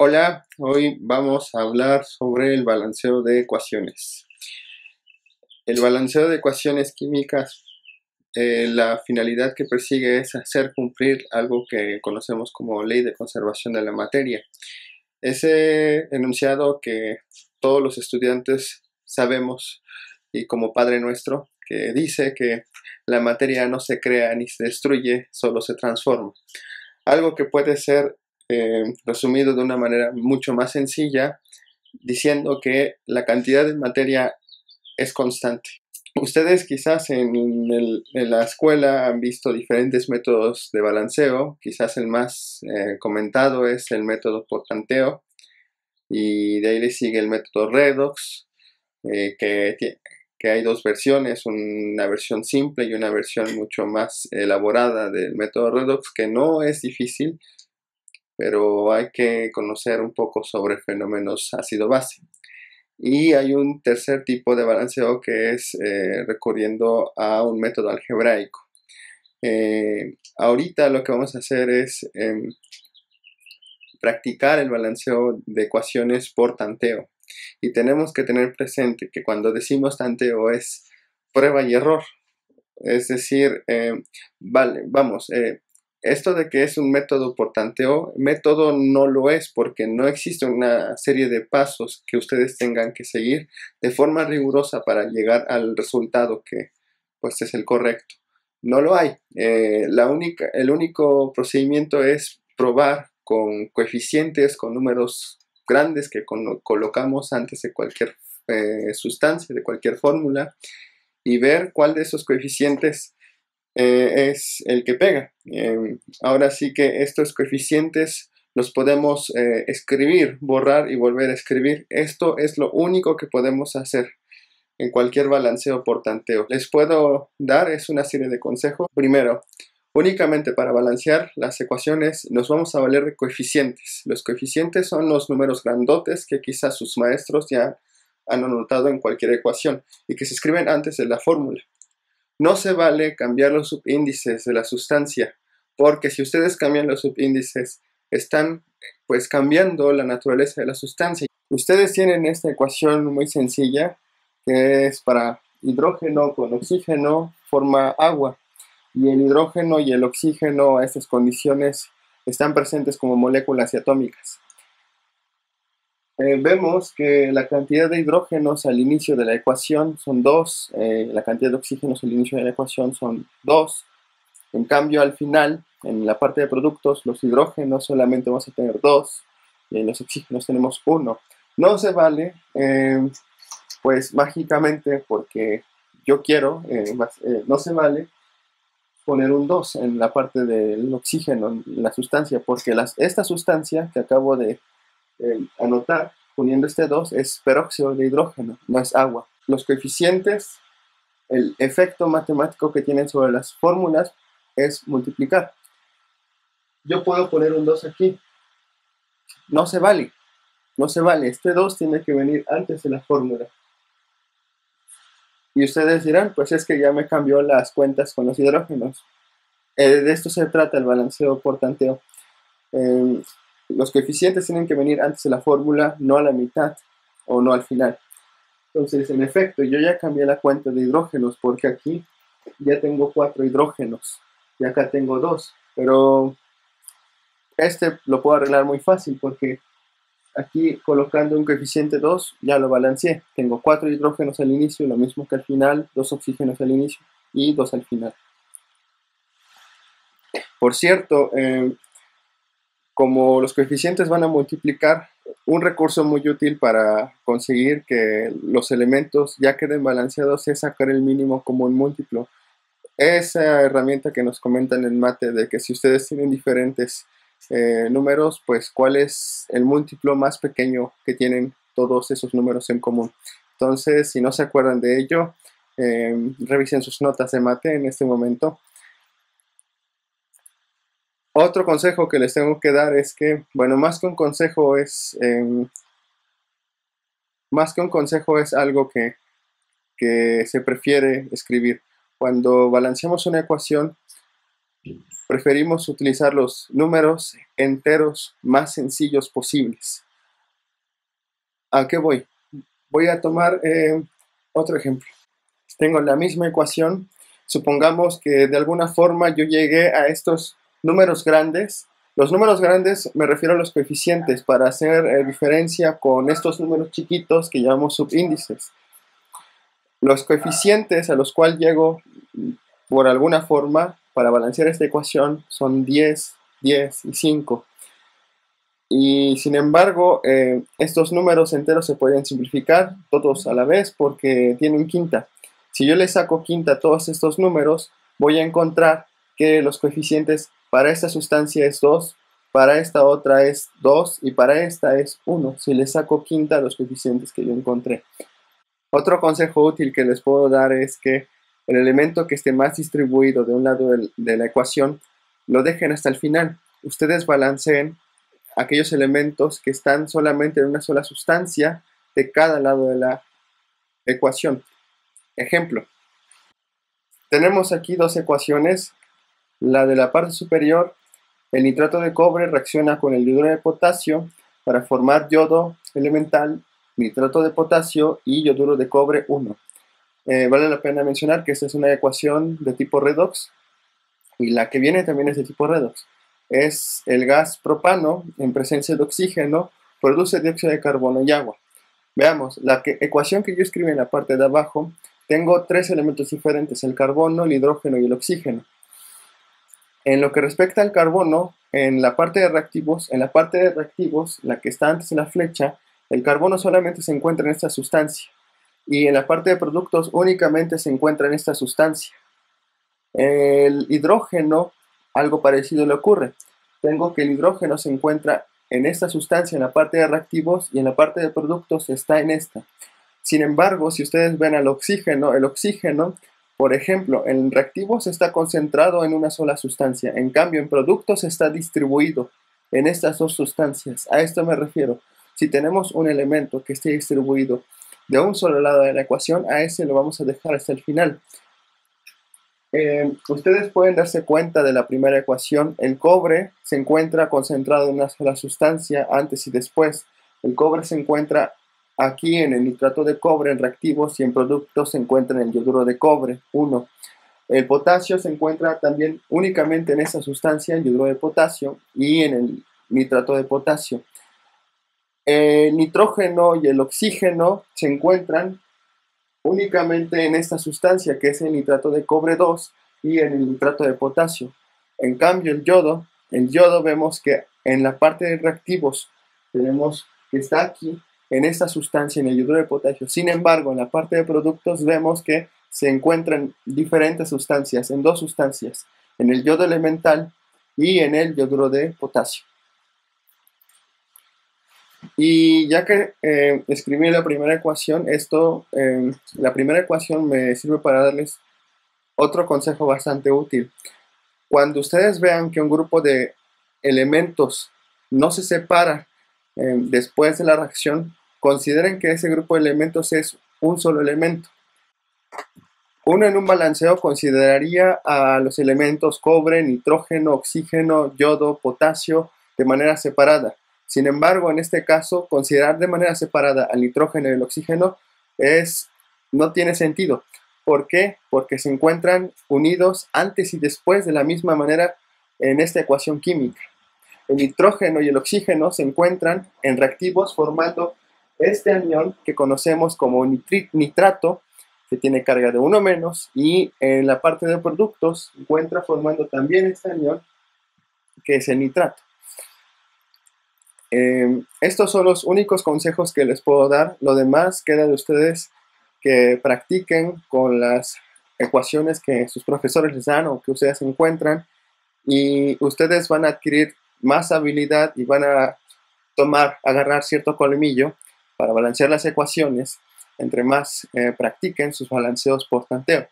Hola, hoy vamos a hablar sobre el balanceo de ecuaciones. El balanceo de ecuaciones químicas, la finalidad que persigue es hacer cumplir algo que conocemos como ley de conservación de la materia. Ese enunciado que todos los estudiantes sabemos y como Padre Nuestro, que dice que la materia no se crea ni se destruye, solo se transforma. Algo que puede ser resumido de una manera mucho más sencilla, diciendo que la cantidad de materia es constante. Ustedes quizás en la escuela han visto diferentes métodos de balanceo, quizás el más comentado es el método por tanteo, y de ahí le sigue el método redox, que hay dos versiones, una versión simple y una versión mucho más elaborada del método redox, que no es difícil, pero hay que conocer un poco sobre fenómenos ácido-base. Y hay un tercer tipo de balanceo que es recurriendo a un método algebraico. Ahorita lo que vamos a hacer es practicar el balanceo de ecuaciones por tanteo. Y tenemos que tener presente que cuando decimos tanteo es prueba y error. Es decir, esto de que es un método por tanteo, método no lo es porque no existe una serie de pasos que ustedes tengan que seguir de forma rigurosa para llegar al resultado que pues es el correcto. No lo hay. El único procedimiento es probar con coeficientes, con números grandes que colocamos antes de cualquier sustancia, de cualquier fórmula, y ver cuál de esos coeficientes es el que pega. Ahora sí que estos coeficientes los podemos escribir, borrar y volver a escribir. Esto es lo único que podemos hacer en cualquier balanceo por tanteo. Les puedo dar es una serie de consejos. Primero, únicamente para balancear las ecuaciones nos vamos a valer de coeficientes. Los coeficientes son los números grandotes que quizás sus maestros ya han anotado en cualquier ecuación y que se escriben antes de la fórmula. No se vale cambiar los subíndices de la sustancia, porque si ustedes cambian los subíndices, están pues cambiando la naturaleza de la sustancia. Ustedes tienen esta ecuación muy sencilla, que es para hidrógeno con oxígeno, forma agua, y el hidrógeno y el oxígeno a estas condiciones están presentes como moléculas atómicas. Vemos que la cantidad de hidrógenos al inicio de la ecuación son 2, la cantidad de oxígenos al inicio de la ecuación son 2. En cambio, al final, en la parte de productos, los hidrógenos solamente vamos a tener 2 y en los oxígenos tenemos 1. No se vale, pues mágicamente, porque yo quiero, no se vale poner un 2 en la parte del oxígeno, en la sustancia, porque esta sustancia que acabo de anotar, poniendo este 2, es peróxido de hidrógeno, no es agua. Los coeficientes, el efecto matemático que tienen sobre las fórmulas es multiplicar. Yo puedo poner un 2 aquí. No se vale. No se vale. Este 2 tiene que venir antes de la fórmula. Y ustedes dirán, pues es que ya me cambió las cuentas con los hidrógenos. De esto se trata el balanceo por tanteo. Los coeficientes tienen que venir antes de la fórmula, no a la mitad o no al final. Entonces, en efecto, yo ya cambié la cuenta de hidrógenos porque aquí ya tengo 4 hidrógenos y acá tengo 2. Pero este lo puedo arreglar muy fácil porque aquí colocando un coeficiente 2 ya lo balanceé. Tengo 4 hidrógenos al inicio, lo mismo que al final, 2 oxígenos al inicio y 2 al final. Por cierto, como los coeficientes van a multiplicar, un recurso muy útil para conseguir que los elementos ya queden balanceados es sacar el mínimo común múltiplo. Esa herramienta que nos comentan en mate de que si ustedes tienen diferentes números, pues cuál es el múltiplo más pequeño que tienen todos esos números en común. Entonces, si no se acuerdan de ello, revisen sus notas de mate en este momento. Otro consejo que les tengo que dar es que, bueno, más que un consejo es algo que se prefiere escribir. Cuando balanceamos una ecuación, preferimos utilizar los números enteros más sencillos posibles. ¿A qué voy? Voy a tomar otro ejemplo. Tengo la misma ecuación. Supongamos que de alguna forma yo llegué a estos números grandes. Los números grandes me refiero a los coeficientes para hacer diferencia con estos números chiquitos que llamamos subíndices. Los coeficientes a los cuales llego por alguna forma para balancear esta ecuación son 10, 10 y 5. Y sin embargo, estos números enteros se pueden simplificar todos a la vez porque tienen quinta. Si yo le saco quinta a todos estos números, voy a encontrar que los coeficientes para esta sustancia es 2, para esta otra es 2 y para esta es 1. Si le saco quinta a los coeficientes que yo encontré. Otro consejo útil que les puedo dar es que el elemento que esté más distribuido de un lado de la ecuación lo dejen hasta el final. Ustedes balanceen aquellos elementos que están solamente en una sola sustancia de cada lado de la ecuación. Ejemplo, tenemos aquí dos ecuaciones. La de la parte superior, el nitrato de cobre reacciona con el yoduro de potasio para formar yodo elemental, nitrato de potasio y yoduro de cobre 1. Vale la pena mencionar que esta es una ecuación de tipo redox y la que viene también es de tipo redox. Es el gas propano en presencia de oxígeno, produce dióxido de carbono y agua. Veamos, la ecuación que yo escribí en la parte de abajo, tengo tres elementos diferentes, el carbono, el hidrógeno y el oxígeno. En lo que respecta al carbono, en la parte de reactivos, la que está antes de la flecha, el carbono solamente se encuentra en esta sustancia. Y en la parte de productos únicamente se encuentra en esta sustancia. El hidrógeno, algo parecido le ocurre. Tengo que el hidrógeno se encuentra en esta sustancia, en la parte de reactivos, y en la parte de productos está en esta. Sin embargo, si ustedes ven al oxígeno, el oxígeno, por ejemplo, en reactivos está concentrado en una sola sustancia. En cambio, en productos está distribuido en estas dos sustancias. A esto me refiero. Si tenemos un elemento que esté distribuido de un solo lado de la ecuación, a ese lo vamos a dejar hasta el final. Ustedes pueden darse cuenta de la primera ecuación. El cobre se encuentra concentrado en una sola sustancia antes y después. El cobre se encuentra aquí en el nitrato de cobre en reactivos y en productos se encuentra en el yoduro de cobre 1. El potasio se encuentra también únicamente en esa sustancia, el yoduro de potasio, y en el nitrato de potasio. El nitrógeno y el oxígeno se encuentran únicamente en esta sustancia que es el nitrato de cobre 2 y en el nitrato de potasio. En cambio el yodo vemos que en la parte de reactivos tenemos que está aquí en esta sustancia, en el yoduro de potasio. Sin embargo, en la parte de productos vemos que se encuentran diferentes sustancias, en dos sustancias, en el yodo elemental y en el yoduro de potasio. Y ya que escribí la primera ecuación, la primera ecuación me sirve para darles otro consejo bastante útil. Cuando ustedes vean que un grupo de elementos no se separa después de la reacción, consideren que ese grupo de elementos es un solo elemento. Uno en un balanceo consideraría a los elementos cobre, nitrógeno, oxígeno, yodo, potasio de manera separada. Sin embargo, en este caso, considerar de manera separada al nitrógeno y el oxígeno no tiene sentido. ¿Por qué? Porque se encuentran unidos antes y después de la misma manera en esta ecuación química. El nitrógeno y el oxígeno se encuentran en reactivos formando este anión que conocemos como nitrato, que tiene carga de 1 menos, y en la parte de productos se encuentra formando también este anión que es el nitrato. Estos son los únicos consejos que les puedo dar. Lo demás queda de ustedes que practiquen con las ecuaciones que sus profesores les dan o que ustedes encuentran, y ustedes van a adquirir más habilidad y van a agarrar cierto colmillo para balancear las ecuaciones entre más practiquen sus balanceos por tanteo.